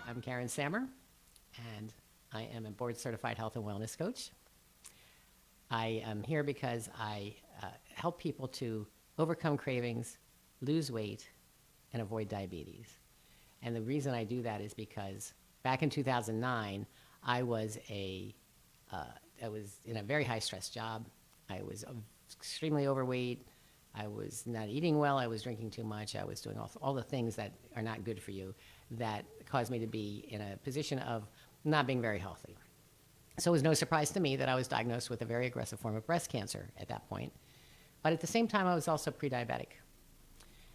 I'm Karen Sammer, and I am a board-certified health and wellness coach. I am here because I help people to overcome cravings, lose weight, and avoid diabetes. And the reason I do that is because back in 2009, I was in a very high-stress job. I was extremely overweight. I was not eating well. I was drinking too much. I was doing all the things that are not good for you that caused me to be in a position of not being very healthy. So it was no surprise to me that I was diagnosed with a very aggressive form of breast cancer at that point. But at the same time, I was also pre-diabetic.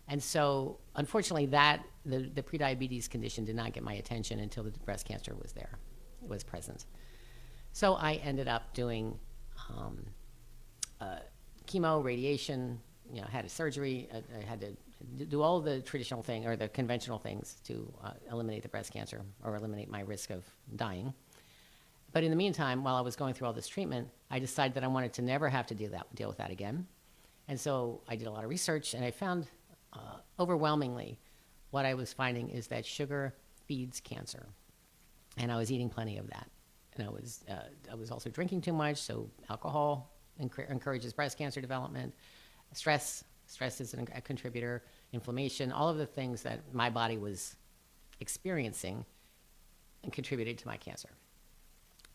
And so, unfortunately, the prediabetes condition did not get my attention until the breast cancer was present. So I ended up doing chemo, radiation, had a surgery. I had to do all the traditional thing or the conventional things to eliminate the breast cancer or eliminate my risk of dying. But in the meantime, while I was going through all this treatment, I decided that I wanted to never have to deal with that again. And so I did a lot of research, and I found overwhelmingly what I was finding is that sugar feeds cancer. And I was eating plenty of that. And I was also drinking too much, so alcohol encourages breast cancer development. Stress is a contributor. Inflammation, all of the things that my body was experiencing and contributed to my cancer.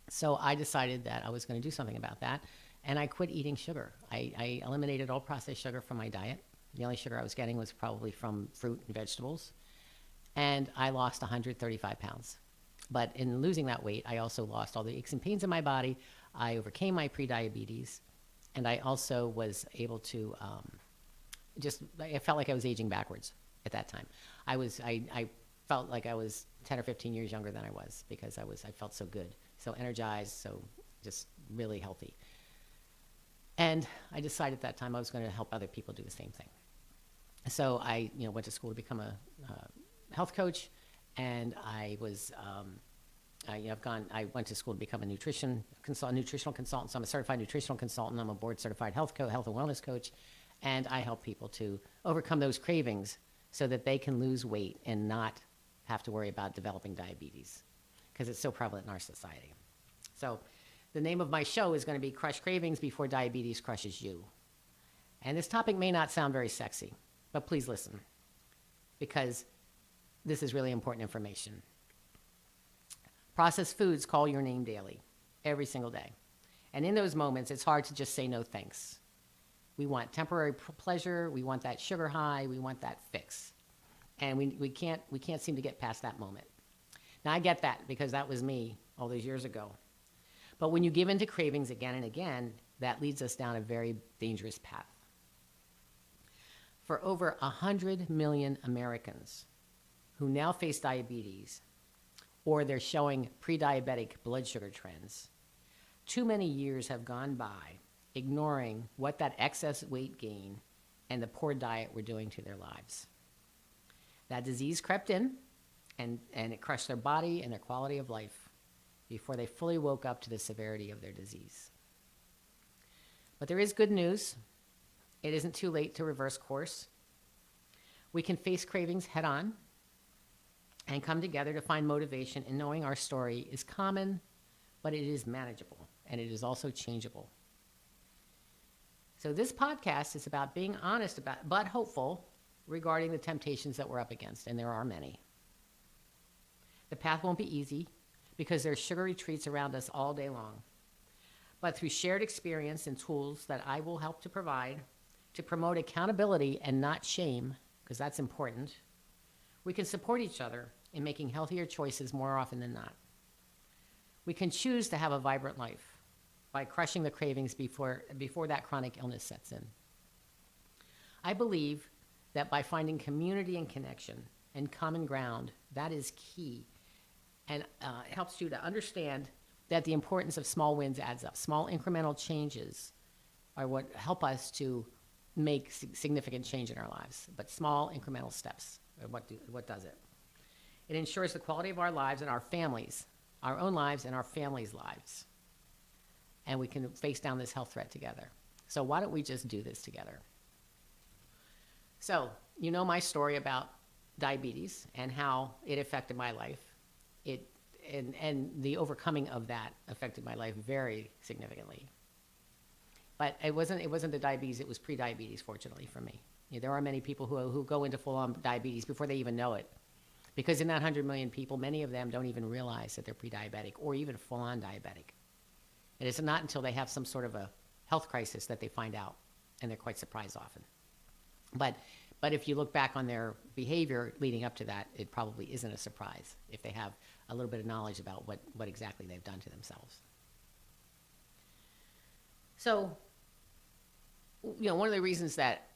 So I decided that I was going to do something about that, and I quit eating sugar. I eliminated all processed sugar from my diet. The only sugar I was getting was probably from fruit and vegetables, and I lost 135 pounds. But in losing that weight, I also lost all the aches and pains in my body. I overcame my prediabetes, and I also was able to I felt like I was aging backwards at that time. I felt like I was 10 or 15 years younger than I was because I felt so good, so energized, so just really healthy. And I decided at that time I was going to help other people do the same thing. So I went to school to become a health coach, and I was I went to school to become a nutritional consultant. So I'm a certified nutritional consultant. I'm a board certified health and wellness coach, and I help people to overcome those cravings so that they can lose weight and not have to worry about developing diabetes because it's so prevalent in our society. So the name of my show is going to be Crush Cravings Before Diabetes Crushes You. And this topic may not sound very sexy, but please listen because this is really important information. Processed foods call your name daily, every single day. And in those moments, it's hard to just say no thanks. We want temporary pleasure. We want that sugar high. We want that fix. And we can't seem to get past that moment. Now, I get that because that was me all those years ago. But when you give in to cravings again and again, that leads us down a very dangerous path. For over 100 million Americans who now face diabetes, or they're showing pre-diabetic blood sugar trends, too many years have gone by ignoring what that excess weight gain and the poor diet were doing to their lives. That disease crept in, and it crushed their body and their quality of life before they fully woke up to the severity of their disease. But there is good news. It isn't too late to reverse course. We can face cravings head on and come together to find motivation in knowing our story is common, but it is manageable, and it is also changeable. So this podcast is about being honest but hopeful regarding the temptations that we're up against, and there are many. The path won't be easy because there's sugary treats around us all day long. But through shared experience and tools that I will help to provide to promote accountability and not shame, because that's important, we can support each other in making healthier choices more often than not. We can choose to have a vibrant life by crushing the cravings before that chronic illness sets in. I believe that by finding community and connection and common ground, that is key, and it helps you to understand that the importance of small wins adds up. Small incremental changes are what help us to make significant change in our lives, but small incremental steps are what does it. It ensures the quality of our lives and our families, our own lives and our families' lives. And we can face down this health threat together. So why don't we just do this together? So, you know my story about diabetes and how it affected my life. It and the overcoming of that affected my life very significantly. But it wasn't the diabetes, it was pre-diabetes, fortunately for me. There are many people who go into full-on diabetes before they even know it. Because in that 100 million people, many of them don't even realize that they're pre-diabetic or even full-on diabetic. And it's not until they have some sort of a health crisis that they find out, and they're quite surprised often. But if you look back on their behavior leading up to that, it probably isn't a surprise if they have a little bit of knowledge about what exactly they've done to themselves. So, one of the reasons that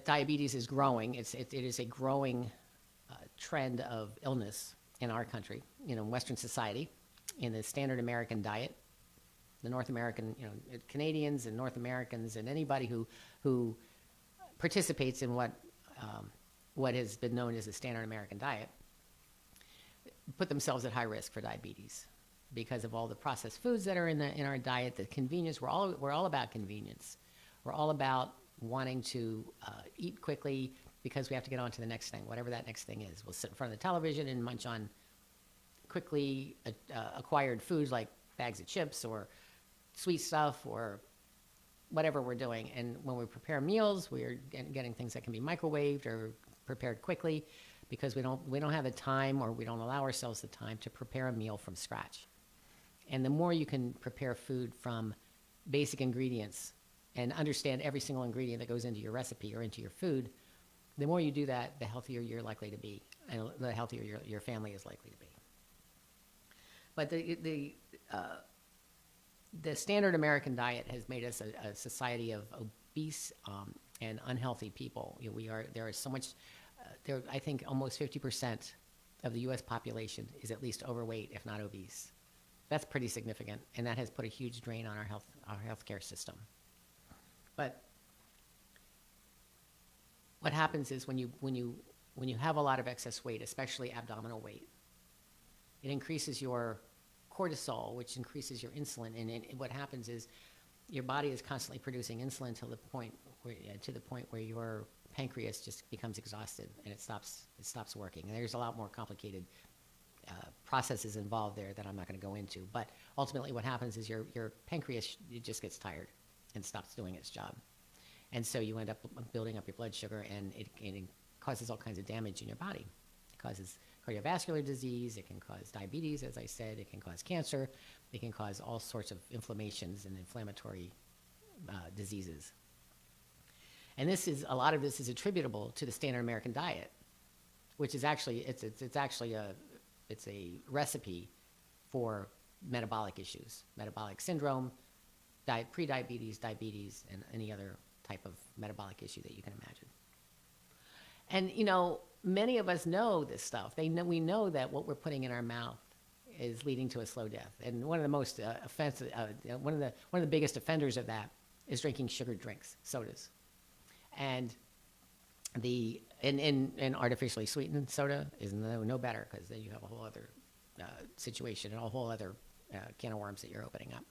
diabetes is growing, it is a growing trend of illness in our country, in Western society, in the standard American diet, the North American, Canadians and North Americans and anybody who participates in what has been known as the standard American diet put themselves at high risk for diabetes because of all the processed foods that are in our diet, the convenience. We're all about convenience. We're all about wanting to eat quickly because we have to get on to the next thing, whatever that next thing is. We'll sit in front of the television and munch on quickly acquired foods like bags of chips or sweet stuff or whatever we're doing. And when we prepare meals, we're getting things that can be microwaved or prepared quickly because we don't have the time, or we don't allow ourselves the time to prepare a meal from scratch. And the more you can prepare food from basic ingredients and understand every single ingredient that goes into your recipe or into your food, the more you do that, the healthier you're likely to be, and the healthier your family is likely to be. But the standard American diet has made us a society of obese and unhealthy people. There is so much. I think almost 50% of the U.S. population is at least overweight, if not obese. That's pretty significant, and that has put a huge drain on our healthcare system. But what happens is when you have a lot of excess weight, especially abdominal weight, it increases your cortisol, which increases your insulin, and what happens is your body is constantly producing insulin to the point where your pancreas just becomes exhausted and it stops working. And there's a lot more complicated processes involved there that I'm not going to go into. But ultimately, what happens is your pancreas just gets tired and stops doing its job, and so you end up building up your blood sugar, and it causes all kinds of damage in your body. It causes cardiovascular disease. It can cause diabetes, as I said. It can cause cancer. It can cause all sorts of inflammations and inflammatory diseases. And a lot of this is attributable to the standard American diet, which is actually it's a recipe for metabolic issues, metabolic syndrome, pre-diabetes, diabetes, and any other type of metabolic issue that you can imagine. And many of us know this stuff. We know that what we're putting in our mouth is leading to a slow death. And one of the most offensive, one of the biggest offenders of that is drinking sugared drinks, sodas. And and artificially sweetened soda is no better, because then you have a whole other situation and a whole other can of worms that you're opening up.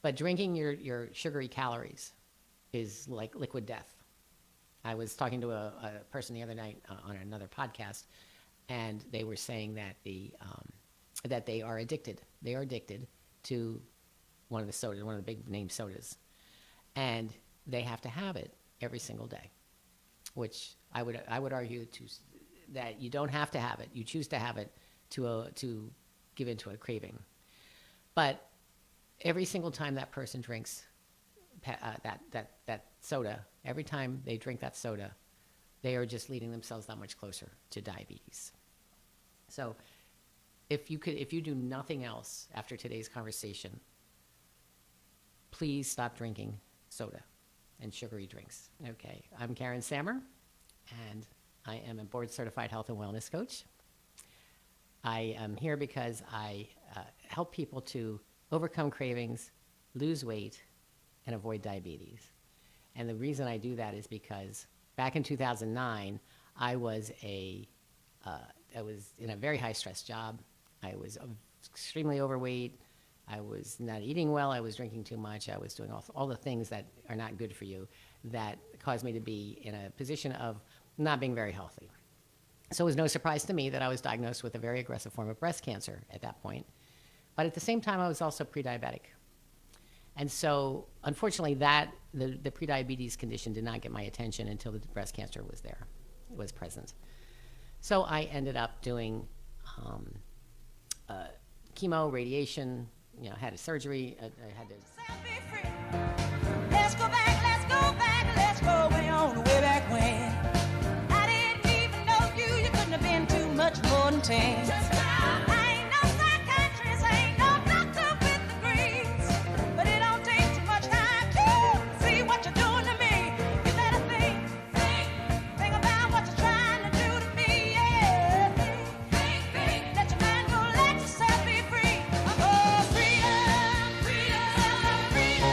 But drinking your sugary calories is like liquid death. I was talking to a person the other night on another podcast, and they were saying that that they are addicted. They are addicted to one of the big name sodas, and they have to have it every single day, which I would argue that you don't have to have it. You choose to have it to give into a craving. But every single time that person drinks that soda, every time they drink that soda, they are just leading themselves that much closer to diabetes. So if you do nothing else after today's conversation, please stop drinking soda and sugary drinks. Okay, I'm Karen Sammer, and I am a board-certified health and wellness coach. I am here because I help people to overcome cravings, lose weight, and avoid diabetes. And the reason I do that is because back in 2009, I was in a very high-stress job. I was extremely overweight. I was not eating well. I was drinking too much. I was doing all the things that are not good for you. that caused me to be in a position of not being very healthy. So it was no surprise to me that I was diagnosed with a very aggressive form of breast cancer at that point. But at the same time, I was also pre-diabetic. And so, unfortunately, the prediabetes condition did not get my attention until the breast cancer was present. So I ended up doing chemo, radiation, had a surgery. I had to. Let's go back, let's go way on, way back when. I didn't even know you couldn't have been too much more than 10. I ain't no psychiatrist, I ain't no doctor with degrees, but it don't take too much time to see what you're doing to me. You better think about what you're trying to do to me, yeah. Think, let your mind go, let yourself be free. Oh, freedom, freedom, freedom.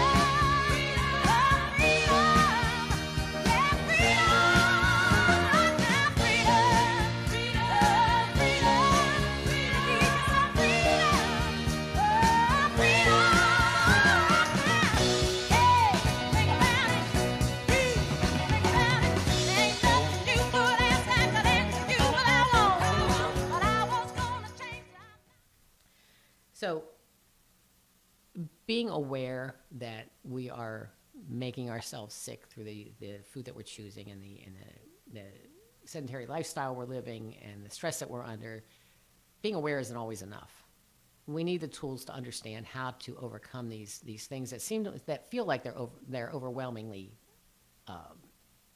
So, being aware that we are making ourselves sick through the food that we're choosing and the sedentary lifestyle we're living and the stress that we're under, being aware isn't always enough. We need the tools to understand how to overcome these things that feel like they're overwhelmingly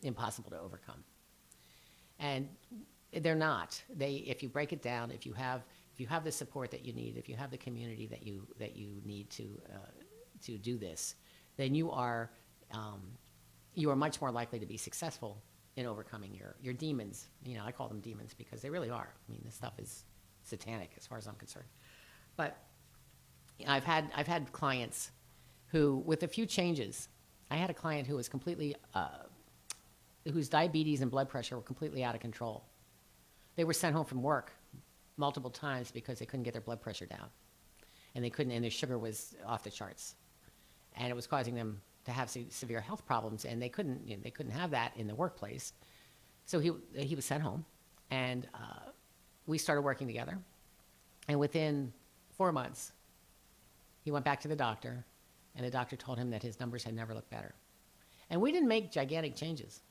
impossible to overcome. And they're not. If you break it down, if you have the support that you need, if you have the community that you need to do this, then you are much more likely to be successful in overcoming your demons. I call them demons because they really are. I mean, this stuff is satanic as far as I'm concerned. But I've had clients who, with a few changes, I had a client who was completely whose diabetes and blood pressure were completely out of control. They were sent home from work multiple times because they couldn't get their blood pressure down, and their sugar was off the charts, and it was causing them to have severe health problems, and they couldn't have that in the workplace. So he was sent home, and we started working together, and within 4 months, he went back to the doctor, and the doctor told him that his numbers had never looked better. And we didn't make gigantic changes.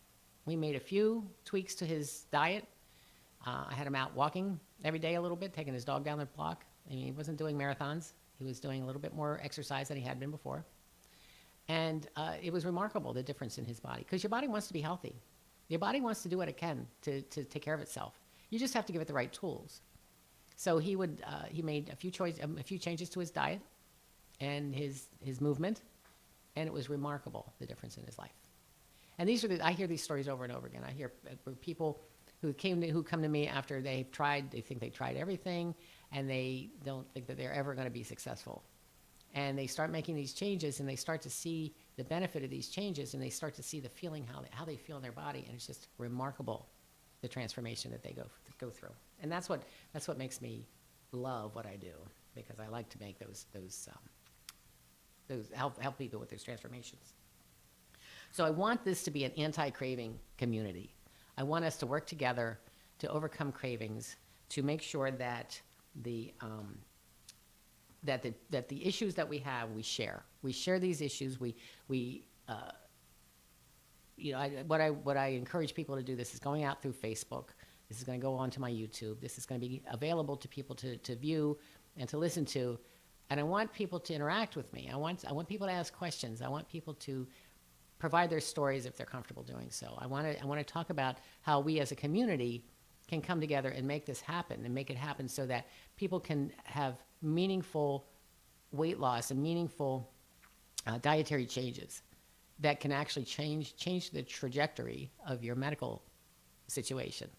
We made a few tweaks to his diet. I had him out walking every day a little bit, taking his dog down the block. I mean, he wasn't doing marathons. He was doing a little bit more exercise than he had been before. And it was remarkable, the difference in his body. Because your body wants to be healthy. Your body wants to do what it can to take care of itself. You just have to give it the right tools. So he made a few changes to his diet and his movement, and it was remarkable, the difference in his life. And I hear these stories over and over again. I hear people who come to me after they think they tried everything, and they don't think that they're ever going to be successful. And they start making these changes, and they start to see the benefit of these changes, and they start to see the feeling, how they feel in their body, and it's just remarkable, the transformation that they go through. And that's what makes me love what I do, because I like to make those help people with those transformations. So I want this to be an anti-craving community. I want us to work together to overcome cravings, to make sure that the issues that we have, we share. We share these issues. What I encourage people to do, this is going out through Facebook. This is going to go onto my YouTube. This is going to be available to people to view and to listen to. And I want people to interact with me. I want people to ask questions. I want people to provide their stories if they're comfortable doing so. I want to talk about how we as a community can come together and make this happen, and make it happen so that people can have meaningful weight loss and meaningful dietary changes that can actually change the trajectory of your medical situation.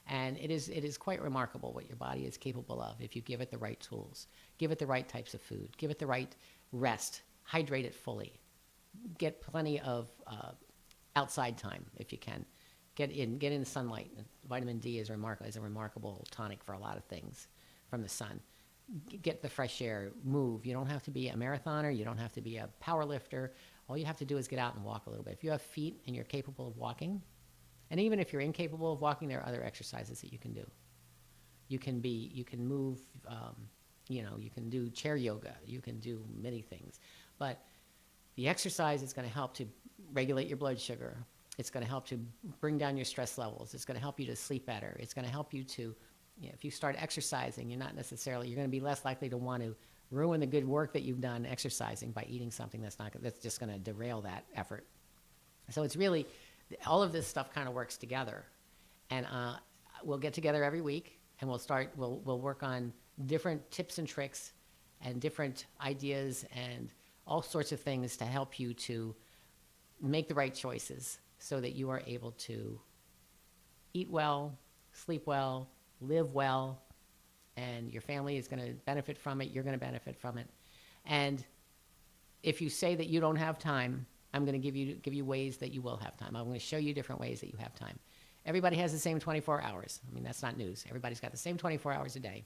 And it is quite remarkable what your body is capable of if you give it the right tools, give it the right types of food, give it the right rest, hydrate it fully, get plenty of outside time if you can, get in the sunlight. Vitamin D is a remarkable tonic for a lot of things from the sun. Get the fresh air, move. You don't have to be a marathoner, you don't have to be a power lifter all you have to do is get out and walk a little bit. If you have feet and you're capable of walking, and even if you're incapable of walking, there are other exercises that you can do. You can move, you can do chair yoga, you can do many things. But the exercise is going to help to regulate your blood sugar. It's going to help to bring down your stress levels. It's going to help you to sleep better. It's going to help you to, if you start exercising, you're going to be less likely to want to ruin the good work that you've done exercising by eating something that's just going to derail that effort. So it's really, all of this stuff kind of works together. And we'll get together every week and we'll work on different tips and tricks and different ideas and all sorts of things to help you to make the right choices so that you are able to eat well, sleep well, live well, and your family is going to benefit from it. You're going to benefit from it. And if you say that you don't have time, I'm going to give you ways that you will have time. I'm going to show you different ways that you have time. Everybody has the same 24 hours. I mean, that's not news. Everybody's got the same 24 hours a day.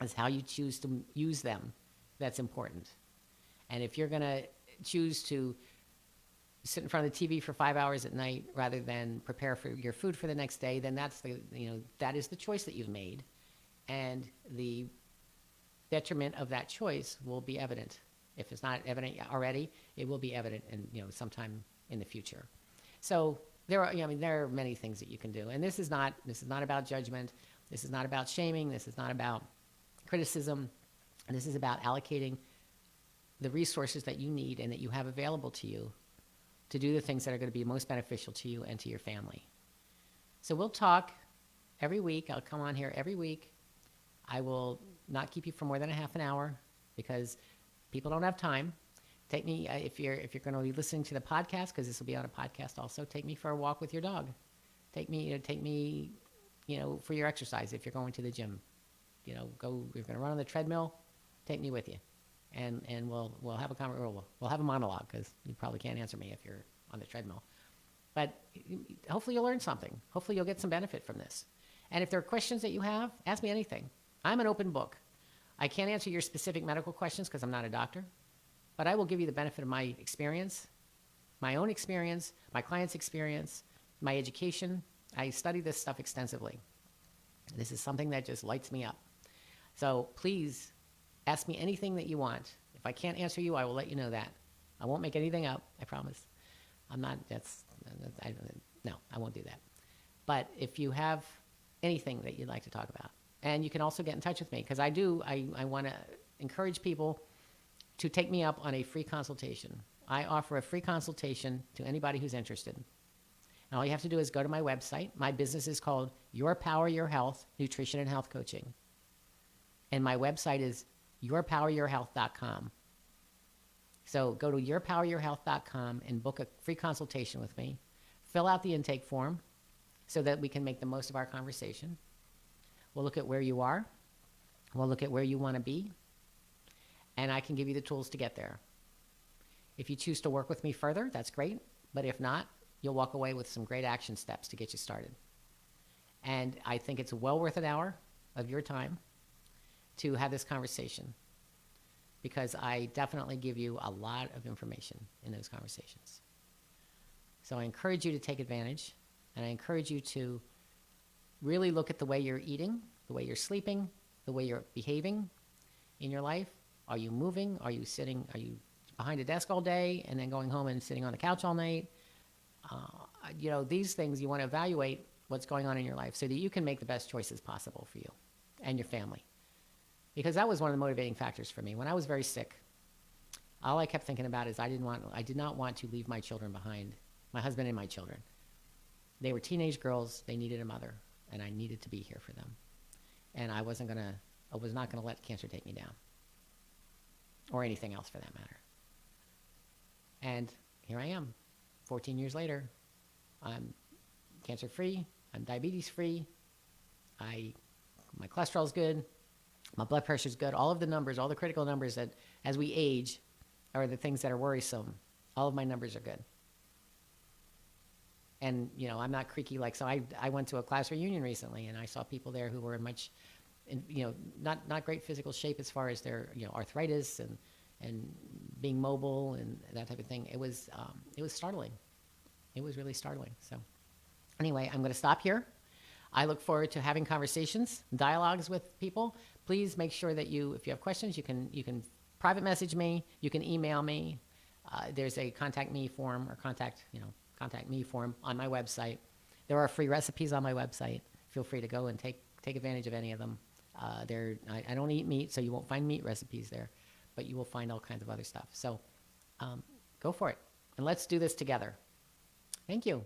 It's how you choose to use them that's important. And if you're going to choose to sit in front of the TV for 5 hours at night rather than prepare for your food for the next day, then that is the choice that you've made. And the detriment of that choice will be evident. If it's not evident already, it will be evident sometime in the future. So there are many things that you can do. And this is not about judgment. This is not about shaming. This is not about criticism. This is about allocating the resources that you need and that you have available to you to do the things that are going to be most beneficial to you and to your family. So we'll talk every week. I'll come on here every week. I will not keep you for more than a half an hour because people don't have time. Take me, if you're going to be listening to the podcast, because this will be on a podcast also, take me for a walk with your dog. Take me, for your exercise if you're going to the gym. You're going to run on the treadmill, take me with you. And we'll have we'll have a monologue because you probably can't answer me if you're on the treadmill. But hopefully you'll learn something. Hopefully you'll get some benefit from this. And if there are questions that you have, ask me anything. I'm an open book. I can't answer your specific medical questions because I'm not a doctor, but I will give you the benefit of my experience, my own experience, my client's experience, my education. I study this stuff extensively. This is something that just lights me up. So please ask me anything that you want. If I can't answer you, I will let you know that. I won't make anything up, I promise. No, I won't do that. But if you have anything that you'd like to talk about, and you can also get in touch with me, because I want to encourage people to take me up on a free consultation. I offer a free consultation to anybody who's interested. And all you have to do is go to my website. My business is called Your Power, Your Health, Nutrition and Health Coaching. And my website is yourpoweryourhealth.com. So go to yourpoweryourhealth.com and book a free consultation with me. Fill out the intake form so that we can make the most of our conversation. We'll look at where you are. We'll look at where you want to be. And I can give you the tools to get there. If you choose to work with me further, that's great. But if not, you'll walk away with some great action steps to get you started. And I think it's well worth an hour of your time to have this conversation, because I definitely give you a lot of information in those conversations. So I encourage you to take advantage, and I encourage you to really look at the way you're eating, the way you're sleeping, the way you're behaving in your life. Are you moving? Are you sitting? Are you behind a desk all day and then going home and sitting on the couch all night? These things you want to evaluate what's going on in your life so that you can make the best choices possible for you and your family. Because that was one of the motivating factors for me. When I was very sick, all I kept thinking about is I did not want to leave my children behind, my husband and my children. They were teenage girls. They needed a mother, and I needed to be here for them. And I was not going to let cancer take me down, or anything else for that matter. And here I am, 14 years later. I'm cancer-free. I'm diabetes-free. My cholesterol's good. My blood pressure's good. All of the numbers, all the critical numbers that as we age are the things that are worrisome. All of my numbers are good. And, I'm not creaky so I went to a class reunion recently, and I saw people there who were not great physical shape as far as their, arthritis and being mobile and that type of thing. It was startling. It was really startling. So anyway, I'm going to stop here. I look forward to having conversations, dialogues with people. Please make sure that if you have questions, you can private message me. You can email me. There's a contact me form or contact me form on my website. There are free recipes on my website. Feel free to go and take advantage of any of them. I don't eat meat, so you won't find meat recipes there, but you will find all kinds of other stuff. So go for it, and let's do this together. Thank you.